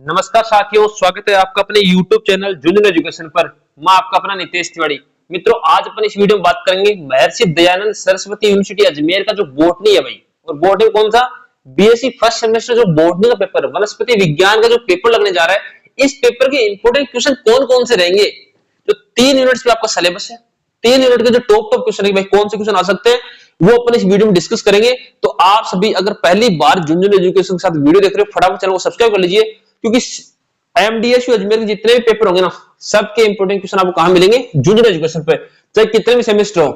नमस्कार साथियों, स्वागत है आपका अपने YouTube चैनल जूनियर एजुकेशन पर। मैं आपका अपना नितेश तिवारी। मित्रों, आज अपन इस वीडियो में बात करेंगे महर्षि दयानंद सरस्वती यूनिवर्सिटी अजमेर का जो बॉटनी है भाई। और बॉटनी कौन सा? बीएससी फर्स्ट सेमेस्टर जो बॉटनी का पेपर, वनस्पति विज्ञान का जो पेपर लगने जा रहा है, इस पेपर के इंपोर्टेंट क्वेश्चन कौन कौन से रहेंगे। जो 3 यूनिट्स पे आपका सिलेबस है, 3 यूनिट के जो टॉप क्वेश्चन है भाई, कौन से क्वेश्चन आ सकते हैं वो अपन इस वीडियो में डिस्कस करेंगे। तो आप सभी अगर पहली बार जूनियर एजुकेशन के साथ वीडियो देख रहे हो, फटाफट चैनल को सब्सक्राइब कर लीजिए, क्योंकि एमडीएसयू अजमेर के जितने भी पेपर होंगे ना, सबके इंपोर्टेंट क्वेश्चन आपको कहां मिलेंगे? जूनियर एजुकेशन पे। चाहे कितने भी सेमेस्टर हो,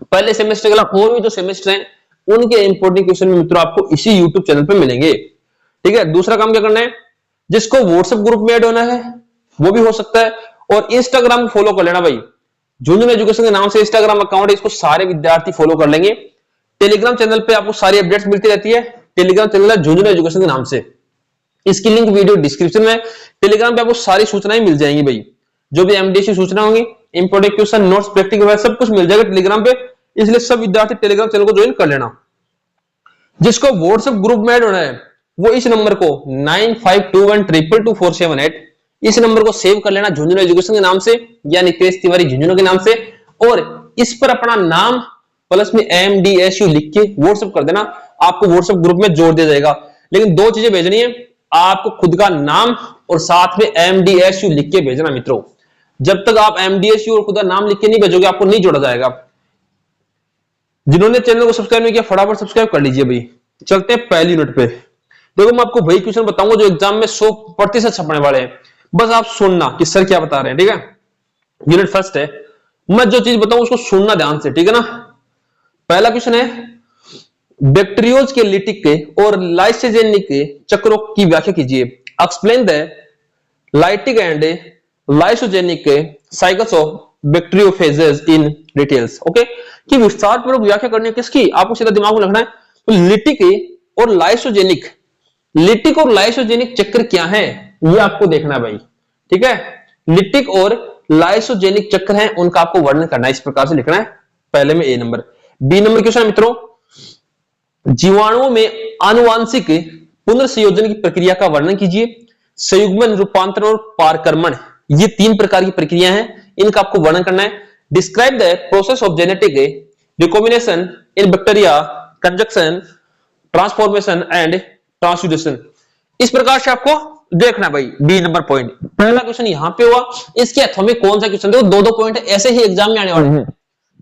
पहले सेमेस्टर के अलावा और भी जो सेमेस्टर हैं, उनके इंपोर्टेंट क्वेश्चन मित्रों आपको इसी यूट्यूब चैनल पे मिलेंगे। ठीक है। दूसरा काम क्या करना है, जिसको व्हाट्सएप ग्रुप में ऐड होना है वो भी हो सकता है, और इंस्टाग्राम फॉलो कर लेना भाई। जूनियर एजुकेशन के नाम से इंस्टाग्राम अकाउंट है, इसको सारे विद्यार्थी फॉलो कर लेंगे। टेलीग्राम चैनल पे आपको सारी अपडेट्स मिलती रहती है। टेलीग्राम चैनल है जूनियर एजुकेशन के नाम से, इसकी लिंक वीडियो डिस्क्रिप्शन में। टेलीग्राम पे आपको सारी सूचनाएं मिल जाएंगी भाई, जो भी एमडीएससी सूचना होंगी, इंपोर्टेंट क्वेश्चन, नोट्स, प्रैक्टिकल सब कुछ मिल जाएगा टेलीग्राम पे। इसलिए सब विद्यार्थी टेलीग्राम चैनल को ज्वाइन कर लेना। जिसको व्हाट्सएप ग्रुप में ऐड होना है वो इस नंबर को 9521222478, इस नंबर को सेव कर लेना जूनियर एजुकेशन के नाम से या नितेश तिवारी जूनियर के नाम से, और इस पर अपना नाम प्लस में एमडीएसयू लिख के व्हाट्सएप कर देना। आपको व्हाट्सएप ग्रुप में जोड़ दिया जाएगा। लेकिन 2 चीजें भेजनी है आपको, खुद का नाम और साथ में एमडीएसयू लिख के भेजना मित्रों। जब तक आप एमडीएसयू और खुद का नाम लिख के नहीं भेजोगे, आपको नहीं जोड़ा जाएगा। जिन्होंने चैनल को सब्सक्राइब नहीं किया, फटाफट सब्सक्राइब कर लीजिए भाई। चलते हैं पहली यूनिट पे। देखो, मैं आपको वही क्वेश्चन बताऊंगा जो एग्जाम में 100% छपने वाले हैं। बस आप सुनना कि सर क्या बता रहे हैं। ठीक है। यूनिट फर्स्ट है, मैं जो चीज बताऊं उसको सुनना ध्यान से। ठीक है ना। पहला क्वेश्चन है, बैक्टीरियोज के लिटिक के और लाइसोजेनिक के चक्रों की व्याख्या कीजिए। Explain the lytic and lysogenic cycles of bacteriophages in details. Okay, कि विस्तार पूर्वक व्याख्या करनी है किसकी, आपको सीधा दिमाग में रखना है। तो लिटिक और लाइसोजेनिक, लिटिक और लाइसोजेनिक चक्र क्या है ये आपको देखना है भाई। ठीक है। लिटिक और लाइसोजेनिक चक्र हैं, उनका आपको वर्णन करना है, इस प्रकार से लिखना है। पहले में ए नंबर। बी नंबर क्वेश्चन मित्रों, जीवाणुओं में आनुवांशिक पुनर्संयोजन की प्रक्रिया का वर्णन कीजिए। संयुग्मन, रूपांतरण और पारकर्मण, ये 3 प्रकार की प्रक्रिया हैं, इनका आपको वर्णन करना है। Describe the process of genetic recombination in bacteria, conjugation, transformation and transduction. इस प्रकार से आपको देखना भाई। बी नंबर पॉइंट, पहला क्वेश्चन यहां पे हुआ। इसके अथवा में कौन सा क्वेश्चन, देखो 2-2 पॉइंट ऐसे ही एग्जाम में आने वाले हैं।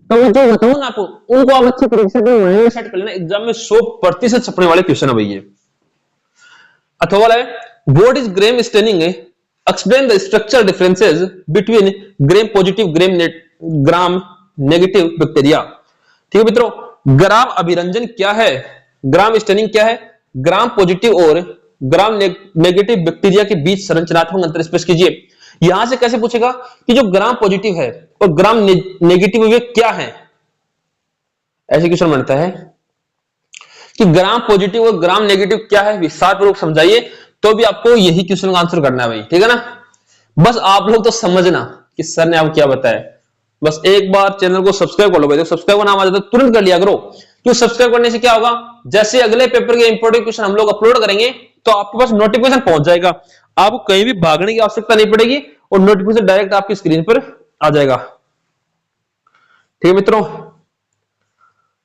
तो मैं जो बताऊं ना आपको, उनको आप अच्छी तरीके से सेट कर लेना। एग्जाम में 100% छपने वाले क्वेश्चन है भाई ये। अथवा वाला है, what is Graeme staining, explain the structure differences between Graeme positive gram negative bacteria. ठीक है मित्रों, ग्राम अभिरंजन क्या है, ग्राम स्टेनिंग क्या है, ग्राम पॉजिटिव और ग्राम नेगेटिव बैक्टीरिया के बीच संरचनात्मक अंतर स्पष्ट कीजिए। यहां से कैसे पूछेगा कि जो ग्राम पॉजिटिव है और ग्राम नेगेटिव वे क्या है, ऐसे क्वेश्चन बनता है कि ग्राम पॉजिटिव और ग्राम नेगेटिव क्या है, विस्तार पूर्वक समझाइए। तो भी आपको यही क्वेश्चन का आंसर करना है भाई। ठीक है ना। बस आप लोग तो समझना कि सर ने आपको क्या बताया। बस एक बार चैनल को सब्सक्राइब कर लो भाई। तो सब्सक्राइब का नाम आ जाता है, तुरंत कर लिया करो। क्यों? सब्सक्राइब करने से क्या होगा, जैसे अगले पेपर के इंपोर्टेंट क्वेश्चन हम लोग अपलोड करेंगे तो आपके पास नोटिफिकेशन पहुंच जाएगा। आपको कहीं भी भागने की आवश्यकता नहीं पड़ेगी और नोटिफिकेशन डायरेक्ट आपकी स्क्रीन पर आ जाएगा। ठीक है मित्रों।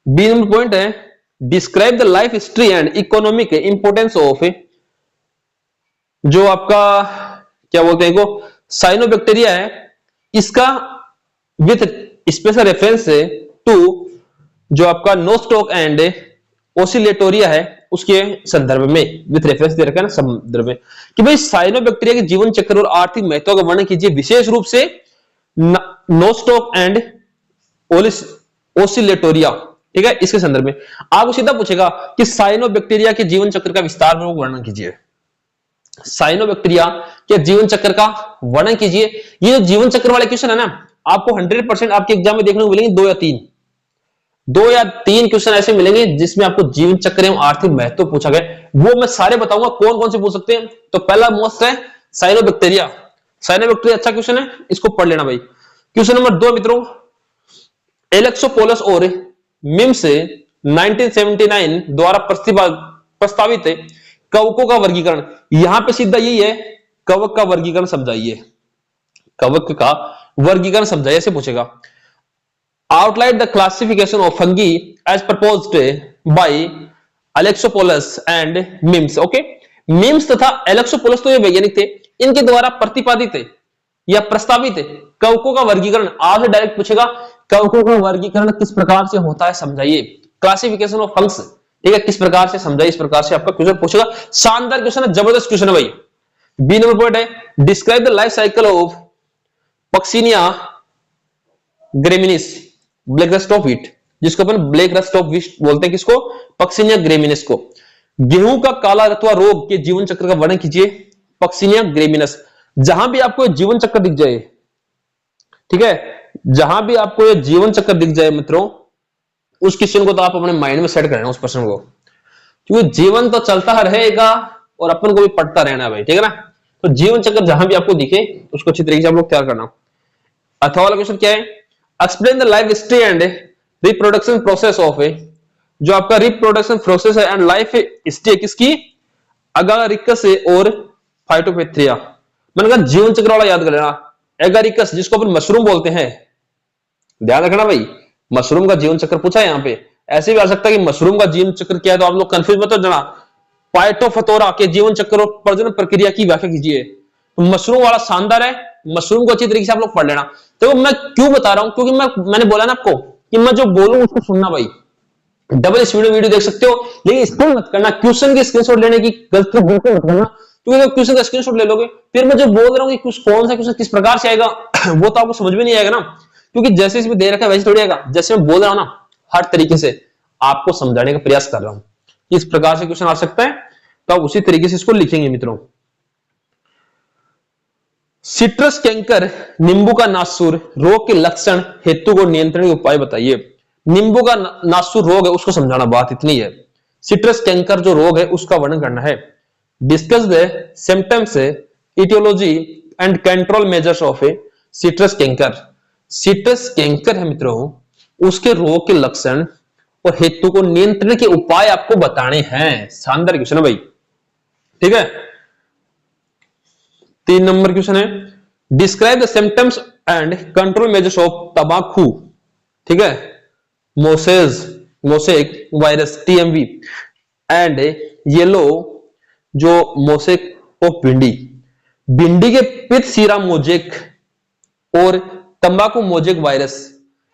बी नंबर पॉइंट है, describe the life history and economic importance of, जो आपका क्या बोलते हैं को साइनोबैक्टीरिया है, इसका विथ स्पेशल रेफरेंस टू जो आपका नोस्टॉक एंड ओसिलेटोरिया है उसके संदर्भ में, विथ रेफरेंस दे रखा है ना संदर्भ में, कि भाई साइनोबैक्टीरिया के जीवन चक्र और आर्थिक महत्व का वर्णन कीजिए, विशेष रूप से नोस्टॉक एंड ओसिलेटोरिया। ठीक है। इसके संदर्भ में आपको सीधा पूछेगा कि साइनोबैक्टीरिया के जीवन चक्र का विस्तार में वर्णन कीजिए। साइनोबैक्टीरिया के जीवन चक्र का वर्णन कीजिए। ये जो जीवन चक्र वाले क्वेश्चन है ना, आपको 100% आपके एग्जाम में देखने को मिलेंगे। 2 या 3 क्वेश्चन ऐसे मिलेंगे जिसमें आपको जीवन चक्र एवं आर्थिक महत्व पूछा गया। वो मैं सारे बताऊंगा कौन कौन से पूछ सकते हैं। तो पहला मोस्ट है साइनोबैक्टीरिया। साइनोबैक्टीरिया अच्छा क्वेश्चन है, इसको पढ़ लेना भाई। क्वेश्चन नंबर 2 मित्रों, एलेक्सोपोलस और मिम्स 1979 द्वारा प्रस्तावित कवकों का वर्गीकरण, यहां पे सीधा यही है, कवक का वर्गीकरण समझाइए, कवक का वर्गीकरण समझाइए, ऐसे पूछेगा। Outline the classification of fungi as proposed by Alexopoulos and Mims. Okay, Mims तथा अलेक्सोपोलस तो ये वैज्ञानिक थे, इनके द्वारा प्रतिपादित है या प्रस्तावित है कवकों का वर्गीकरण। आपसे डायरेक्ट पूछेगा कवकों का वर्गीकरण किस प्रकार से होता है समझाइए, क्लासिफिकेशन ऑफ फंक्स, ठीक है, किस प्रकार से समझाइए, इस प्रकार से आपका क्वेश्चन पूछेगा। शानदार क्वेश्चन है, जबरदस्त क्वेश्चन है भाई। बी नंबर पॉइंट है, describe the life cycle of Puccinia graminis black rust of wheat, जिसको अपन ब्लैक रस्ट ऑफ व्हीट बोलते हैं, किसको, पक्सिनिया ग्रेमिनिस को। गेहूं का काला रतुआ रोग के जीवन चक्र का वर्णन कीजिए, पक्सिनिया ग्रेमिनस। जहां भी आपको जीवन चक्र दिख जाए, ठीक है, जहां भी आपको ये जीवन चक्र दिख जाए मित्रों, उस क्वेश्चन को तो आप अपने माइंड में सेट कर लेना उस प्रश्न को, क्योंकि जीवन तो चलता रहेगा और अपन को भी पढ़ता रहना है भाई, ठीक है ना। तो जीवन चक्र जहां भी आपको दिखे उसको अच्छी तरीके से आप लोग तैयार करना। अथवा वाला क्वेश्चन क्या है, explain the life history and reproduction process of a, जो आपका रिप्रोडक्शन प्रोसेस है एंड लाइफ हिस्ट्री किसकी, अगारिकस और फाइटोपैथ्रिया। मैंने कहा जीवन चक्र वाला याद कर लेना, एगारिकस जिसको अपन मशरूम बोलते हैं, ध्यान रखना भाई, मशरूम का जीवन चक्र पूछा है यहाँ पे। ऐसे भी आ सकता है कि मशरूम का जीवन चक्र क्या है, तो आप लोग कंफ्यूज मत हो जाना। पाइटोफथोरा के जीवन चक्र और प्रजनन प्रक्रिया की व्याख्या कीजिए। तो मशरूम वाला शानदार है, मशरूम को अच्छी तरीके से आप लोग पढ़ लेना। तो मैं क्यों बता रहा हूं, क्योंकि मैंने बोला ना आपको कि मैं जो बोलूं उसको सुनना भाई। डबल स्पीड में वीडियो देख सकते हो, लेकिन इसको मत करना, क्वेश्चन की स्क्रीनशॉट लेने की गलती बिल्कुल मत करना, क्योंकि अगर क्वेश्चन का स्क्रीनशॉट ले लोगे फिर मैं जो बोल रहा हूँ कि कौन सा क्वेश्चन किस प्रकार से आएगा वो तो आपको समझ में नहीं आएगा ना, क्योंकि जैसे इसमें दे रखा है वैसे थोड़ी आएगा। जैसे मैं बोल रहा हूं ना, हर तरीके से आपको समझाने का प्रयास कर रहा हूं, इस प्रकार से क्वेश्चन आ सकता है, तो आप उसी तरीके से इसको लिखेंगे मित्रों। सिट्रस कैंकर नींबू का नासूर रोग के लक्षण हेतु को नियंत्रण के उपाय बताइए। नींबू का नासूर रोग है उसको समझाना, बात इतनी है। सिट्रस कैंकर जो रोग है उसका वर्णन करना है। Discuss the symptoms, etiology and control measures of a citrus canker. Citrus canker है मित्रों, उसके रोग के लक्षण और हेतु को नियंत्रण के उपाय आपको बताने हैं। शानदार क्वेश्चन है भाई, ठीक है। 3 नंबर क्वेश्चन है, describe the symptoms and control measures of तंबाकू, ठीक है, mosaic virus TMV and yellow जो मोसेक ऑफ भिंडी, भिंडी के पित्त सीरा मोजेक और तंबाकू मोजेक वायरस,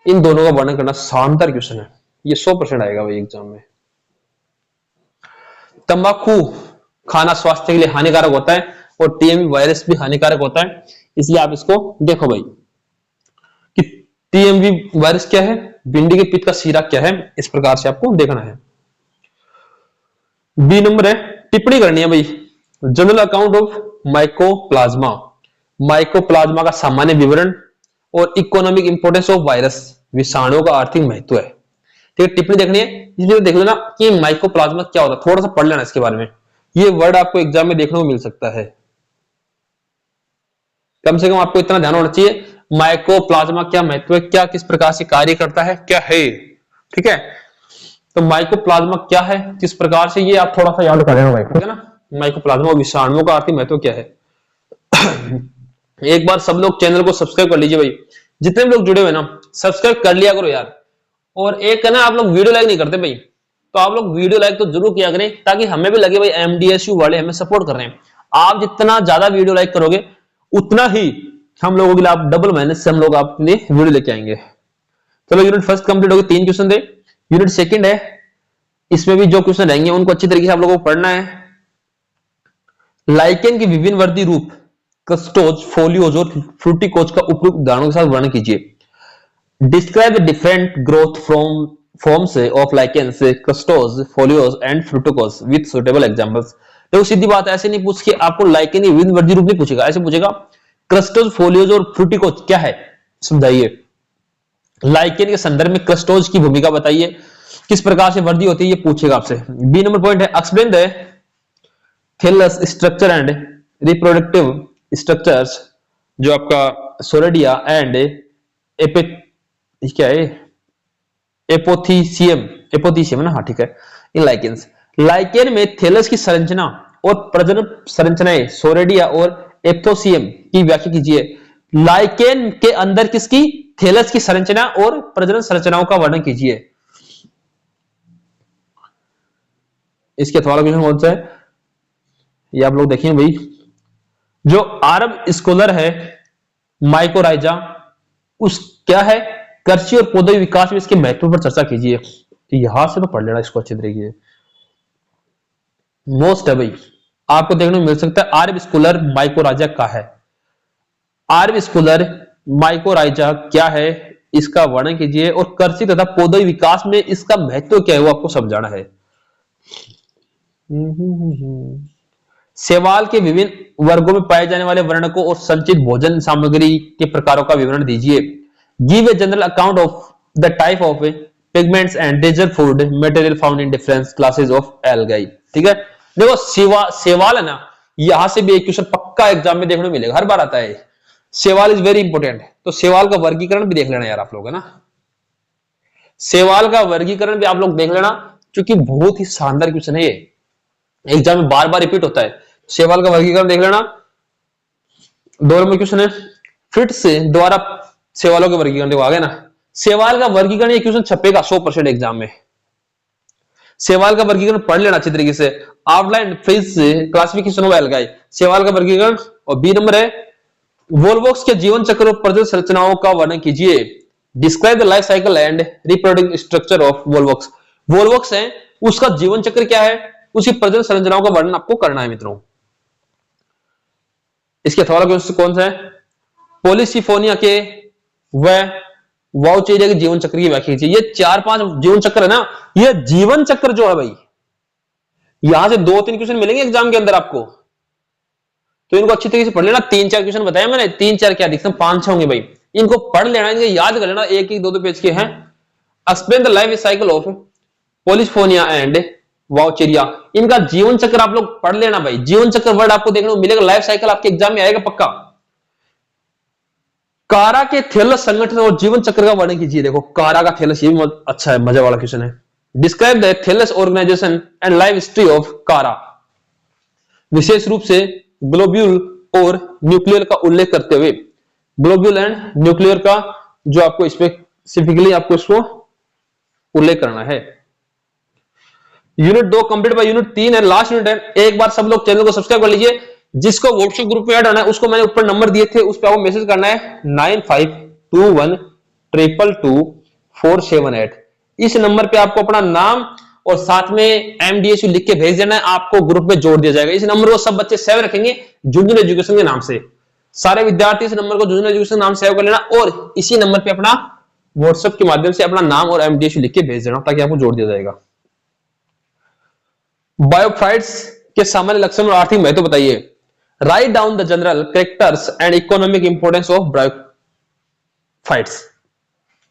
इन दोनों का वर्णन करना। शानदार क्वेश्चन है, ये 100% आएगा भाई एग्जाम में। तंबाकू खाना स्वास्थ्य के लिए हानिकारक होता है और टीएमवी वायरस भी हानिकारक होता है, इसलिए आप इसको देखो भाई कि टीएमवी वायरस क्या है, भिंडी के पित्त का सीरा क्या है, इस प्रकार से आपको देखना है। बी नंबर है, टिप्पणी करनी है भाई। General account of mycoplasma, mycoplasma का सामान्य विवरण और इकोनॉमिक इंपोर्टेंस ऑफ वायरस, विषाणुओं का आर्थिक महत्व है, ठीक है। टिप्पणी देखनी है, इसलिए देख लेना कि माइकोप्लाज्मा क्या होता है, थोड़ा सा पढ़ लेना इसके बारे में, ये वर्ड आपको एग्जाम में देखने को मिल सकता है। कम से कम आपको इतना ध्यान होना चाहिए, माइकोप्लाज्मा क्या महत्व है, क्या किस प्रकार से कार्य करता है, क्या है, ठीक है। तो माइकोप्लाज्मा क्या है, किस प्रकार से, ये आप थोड़ा सा याद कर लेना भाई, ठीक है ना। माइकोप्लाज्मा और विषाणुओं का आर्थिक महत्व क्या है। एक बार सब लोग चैनल को सब्सक्राइब कर लीजिए भाई, जितने भी लोग जुड़े हुए ना सब्सक्राइब कर लिया करो यार। और एक है ना, आप लोग वीडियो लाइक नहीं करते भाई, तो आप लोग वीडियो लाइक तो जरूर किया करें, ताकि हमें भी लगे भाई एमडीएसयू वाले हमें सपोर्ट कर रहे हैं। आप जितना ज्यादा वीडियो लाइक करोगे उतना ही हम लोगों के लिए, आप डबल मेहनत से हम लोग आपके लिए वीडियो लेके आएंगे। चलो यूनिट फर्स्ट कंप्लीट हो गई, 3 क्वेश्चन थे। यूनिट सेकंड है, इसमें भी जो क्वेश्चन रहेंगे उनको अच्छी तरीके से आप लोगों को पढ़ना है। लाइकेन के विभिन्न वर्दी रूप क्रस्टोज, फोलियोज और फ्रूटिकोज का उपयुक्त उदाहरणों के साथ वर्णन कीजिए। Describe the different growth forms of lichens, crustose, folios and फ्रूटिकोज with suitable examples. देखो सीधी बात, ऐसे नहीं पूछ के आपको लाइकेन के विभिन्न वर्दी रूप नहीं पूछेगा, ऐसे पूछेगा क्रस्टोज, फोलियोज और फ्रूटिकोज क्या है समझाइए। लाइकेन के संदर्भ में क्रस्टोज की भूमिका बताइए, किस प्रकार से वृद्धि होती है, ये पूछेगा आपसे। बी नंबर पॉइंट है, explain the thallus structure and reproductive structures, जो आपका सोरेडिया एंड क्या है, एपोथीसियम है ना, हाँ ठीक है। इन लाइकेन्स, लाइकेन में थैलस की संरचना और प्रजनन संरचनाएं सोरेडिया और एप्थोसियम की व्याख्या कीजिए। लाइकेन के अंदर किसकी? थैलस की संरचना और प्रजनन संरचनाओं का वर्णन कीजिए। इसके अथवा क्वेश्चन कौन सा है ये आप लोग देखिए भाई। जो अरब स्कॉलर है माइकोराइजा, उस क्या है कृषि और पौधे विकास में इसके महत्व पर चर्चा कीजिए। तो यहां से तो पढ़ लेना इसको अच्छे तरीके से। मोस्ट है भाई, आपको देखने को मिल सकता है अरब स्कॉलर माइकोराइजा का है। अरब स्कॉलर माइकोराइजा क्या है इसका वर्णन कीजिए और कृषि तथा पौधे विकास में इसका महत्व क्या है वो आपको समझाना है। शैवाल के विभिन्न वर्गों में पाए जाने वाले वर्णकों और संचित भोजन सामग्री के प्रकारों का विवरण दीजिए। Give a general account of the type of pigments and desert food material found in different classes of algae. ठीक है, देखो शैवाल है ना, यहां से भी एक क्वेश्चन पक्का एग्जाम में देखने को मिलेगा, हर बार आता है। शैवाल इज वेरी इंपॉर्टेंट, तो शैवाल का वर्गीकरण भी देख लेना यार आप लोग, है ना। शैवाल का वर्गीकरण भी आप लोग देख लेना, क्योंकि बहुत ही शानदार क्वेश्चन है ये, एग्जाम में बार बार रिपीट होता है। शैवाल का वर्गीकरण देख लेना। 2 नंबर क्वेश्चन है फिट्स द्वारा शैवालों के वर्गीकरण, देखो आगे ना, शैवाल का वर्गीकरण ये क्वेश्चन छपेगा 100% एग्जाम में। शैवाल का वर्गीकरण पढ़ लेना अच्छी तरीके से। Outline fish classification of algae, शैवाल का वर्गीकरण। और बी नंबर है वोल्वोक्स के जीवन चक्र और प्रजनन संरचनाओं का वर्णन कीजिए। Describe the life cycle and reproductive structure of volvox. Volvox है, उसका जीवन चक्र क्या है, उसकी प्रजनन संरचनाओं का वर्णन आपको करना है मित्रों। इसके अथवा कौन सा है पॉलीसिफोनिया के व वाउचेरिया के जीवन चक्र की व्याख्या कीजिए। ये 4-5 जीवन चक्र है ना, ये जीवन चक्र जो है भाई, यहां से 2-3 क्वेश्चन मिलेंगे एग्जाम के अंदर आपको, तो इनको अच्छी तरीके से पढ़ लेना। 3-4 क्वेश्चन बताया मैंने, 3-4 क्या अधिकतम 5-6 होंगे भाई, इनको पढ़ लेना, इनको याद कर लेना, 1-1, 2-2 पेज के हैं। Explain the life cycle of Polysiphonia and Vaucheria, इनका जीवन चक्र आप लोग पढ़ लेना भाई। जीवन चक्र वर्ड आपको देखने को मिलेगा, लाइफ साइकिल आपके एग्जाम में आएगा पक्का। कारा के थैलस संगठन और जीवन चक्र का वर्णन कीजिए। देखो कारा का थैलस, ये भी अच्छा है, मजे वाला क्वेश्चन है। Describe the thallus organization and life history of Chara, विशेष रूप से ग्लोब्यूल और न्यूक्लियर का उल्लेख करते हुए। ग्लोब्यूल एंड न्यूक्लियर का जो आपको स्पेसिफिकली आपको इसको उल्लेख करना है। यूनिट 2 कंप्लीट बाय यूनिट 3 है, लास्ट यूनिट है। एक बार सब लोग चैनल को सब्सक्राइब कर लीजिए। जिसको व्हाट्सएप ग्रुप में ऐड होना है उसको मैंने ऊपर नंबर दिए थे, उस पर आपको मैसेज करना है 9521222478। इस नंबर पे आपको अपना नाम और साथ में एमडीएसयू लिख के भेज देना है, आपको ग्रुप में जोड़ दिया जाएगा। इस नंबर को सब बच्चे सेव रखेंगे झुंझुनू एजुकेशन के नाम से। सारे विद्यार्थी इस नंबर को झुंझुनू एजुकेशन नाम सेव कर लेना और इसी नंबर पे अपना व्हाट्सएप के माध्यम से अपना नाम और एमडीएसयू लिख के भेज देना, ताकि आपको जोड़ दिया जाएगा। बायोफाइट्स के सामान्य लक्षण और आर्थिक महत्व बताइए। Write down the general characters and economic importance of bryophytes.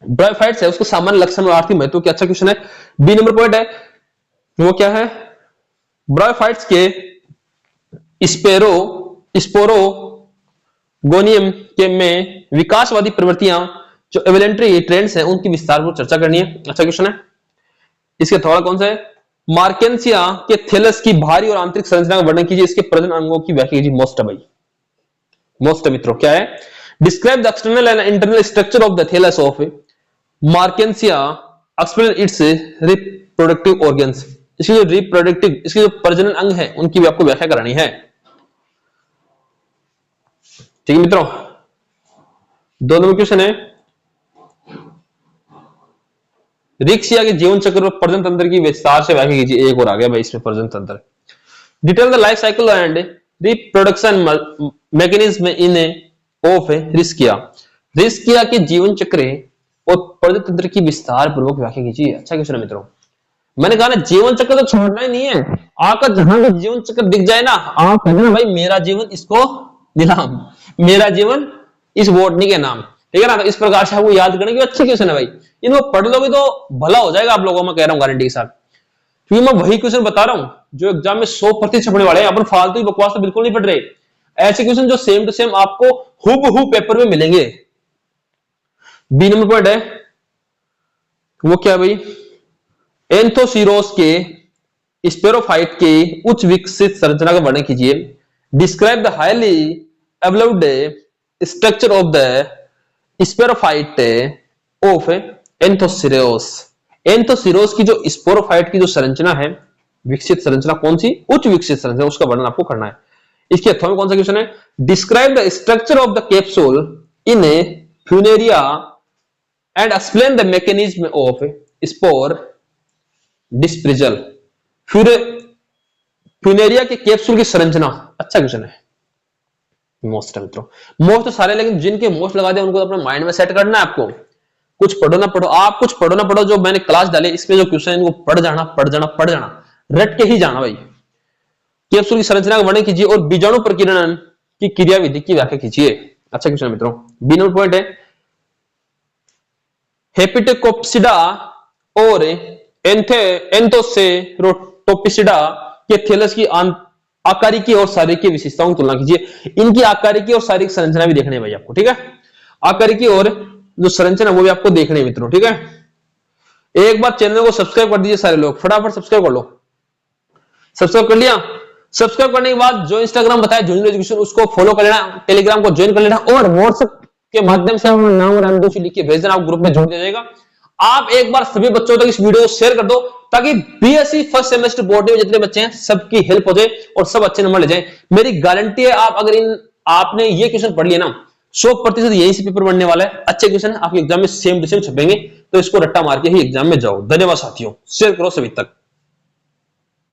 Bryophytes है, उसको सामान्य लक्षण और आर्थिक महत्व, क्या अच्छा क्वेश्चन है। बी नंबर पॉइंट है वो क्या है, ब्रायोफाइट्स के स्पोरोगोनियम के में विकासवादी प्रवृत्तियां जो एवोल्यूशनरी ट्रेंड्स हैं उनकी विस्तारपूर्वक चर्चा करनी है। अच्छा क्वेश्चन है। इसके थोड़ा कौन सा है मार्केंसिया के थैलस की बाहरी और आंतरिक संरचना का वर्णन कीजिए, इसके प्रजनन अंगों की व्याख्या कीजिए। मोस्ट है भाई, मोस्ट है मित्रों, क्या है describe the external and internal structure of the thallus of Marchantia, explain its reproductive organs, इसकी जो रिप्रोडक्टिव, इसके जो प्रजनन अंग है उनकी भी आपको व्याख्या करानी है। ठीक है मित्रों, 2 नंबर क्वेश्चन है रिक्सिया के जीवन चक्र और प्रजनन तंत्र की विस्तार से व्याख्या कीजिए। एक और आ गया भाई इसमें प्रजनन तंत्र। Detail the life cycle and reproduction mechanism in of रिस्किया, रिस्किया के जीवन चक्र और प्रजनन तंत्र की विस्तार पूर्वक व्याख्या कीजिए। अच्छा क्वेश्चन है मित्रों। मैंने कहा ना जीवन चक्र तो छोड़ना ही नहीं है, आकर जहां भी जीवन चक्र दिख जाए ना, आप कहना भाई मेरा जीवन इसको नीलाम, मेरा जीवन इस बॉटनी के नाम, ठीक है ना। तो इस प्रकार से आपको याद करने की अच्छे क्वेश्चन है भाई, इनको पढ़ लोगे तो भला हो जाएगा आप लोगों, मैं कह रहा हूं गारंटी के साथ, क्योंकि मैं वही क्वेश्चन बता रहा हूं जो एग्जाम में 100% छपने वाले हैं। अपन फालतू की बकवास तो बिल्कुल नहीं पढ़ रहे, ऐसे क्वेश्चन जो सेम टू सेम आपको हूबहू पेपर में मिलेंगे। बी नंबर पॉइंट है वो क्या भाई, एंथोसीरोस के स्पेरोफाइट की उच्च विकसित संरचना का वर्णन कीजिए। Describe the highly evolved structure of the sporophyte of Anthoceros. Anthoceros की जो स्पोरोफाइट की जो संरचना है, विकसित संरचना कौन सी? उच्च विकसित संरचना, उसका वर्णन आपको करना है। इसके अथवा में कौन सा क्वेश्चन है? Describe the structure of the capsule in a Funaria and explain the mechanism of spore dispersal. Funaria के कैप्सूल की संरचना, अच्छा क्वेश्चन है। मोस्ट है मित्रों, मोस्ट तो सारे, लेकिन जिनके मोस्ट लगा दिया उनको तो अपने माइंड में सेट करना है आपको। कुछ पढ़ो ना पढ़ो, आप कुछ पढ़ो ना पढ़ो, जो मैंने क्लास डाली इसमें जो क्वेश्चन है इनको पढ़ जाना, रट के ही जाना भाई। कैप्सूल की संरचना का वर्णन कीजिए और बीजाणु प्रकीर्णन की क्रियाविधि की व्याख्या कीजिए। अच्छा क्वेश्चन मित्रों। बी नंबर पॉइंट है, हेपिटोकोप्सिडा और एंथोसेरोटोपिसिडा के थैलस की आकारिकी और शारीरिक विशेषताओं की तुलना कीजिए। इनकी आकारिकी और शारीरिक संरचना भी देखनी है भाई आपको, ठीक है। आकारिकी और जो संरचना वो भी आपको देखनी है मित्रों, ठीक है। एक बार चैनल को सब्सक्राइब कर दीजिए सारे लोग, फटाफट सब्सक्राइब कर लो। सब्सक्राइब कर लिया? सब्सक्राइब करने के बाद जो इंस्टाग्राम बताया जूनियर एजुकेशन, उसको फॉलो कर लेना, टेलीग्राम को ज्वाइन कर लेना और व्हाट्सएप के माध्यम से अपना नाम और एमडीसी लिख के भेज देना, आप ग्रुप में जोड़ दिया जाएगा। आप एक बार सभी बच्चों तक इस वीडियो को शेयर कर दो ताकि बीएससी फर्स्ट सेमेस्टर बोर्ड में जितने बच्चे हैं सबकी हेल्प हो जाए और सब अच्छे नंबर ले जाएं। मेरी गारंटी है, आप अगर आपने ये क्वेश्चन पढ़ लिया ना, 100% यहीं से पेपर बनने वाला है। अच्छे क्वेश्चन आपके एग्जाम में सेम टू सेम छपेंगे, तो इसको रट्टा मार के ही एग्जाम में जाओ। धन्यवाद साथियों, शेयर करो सभी तक।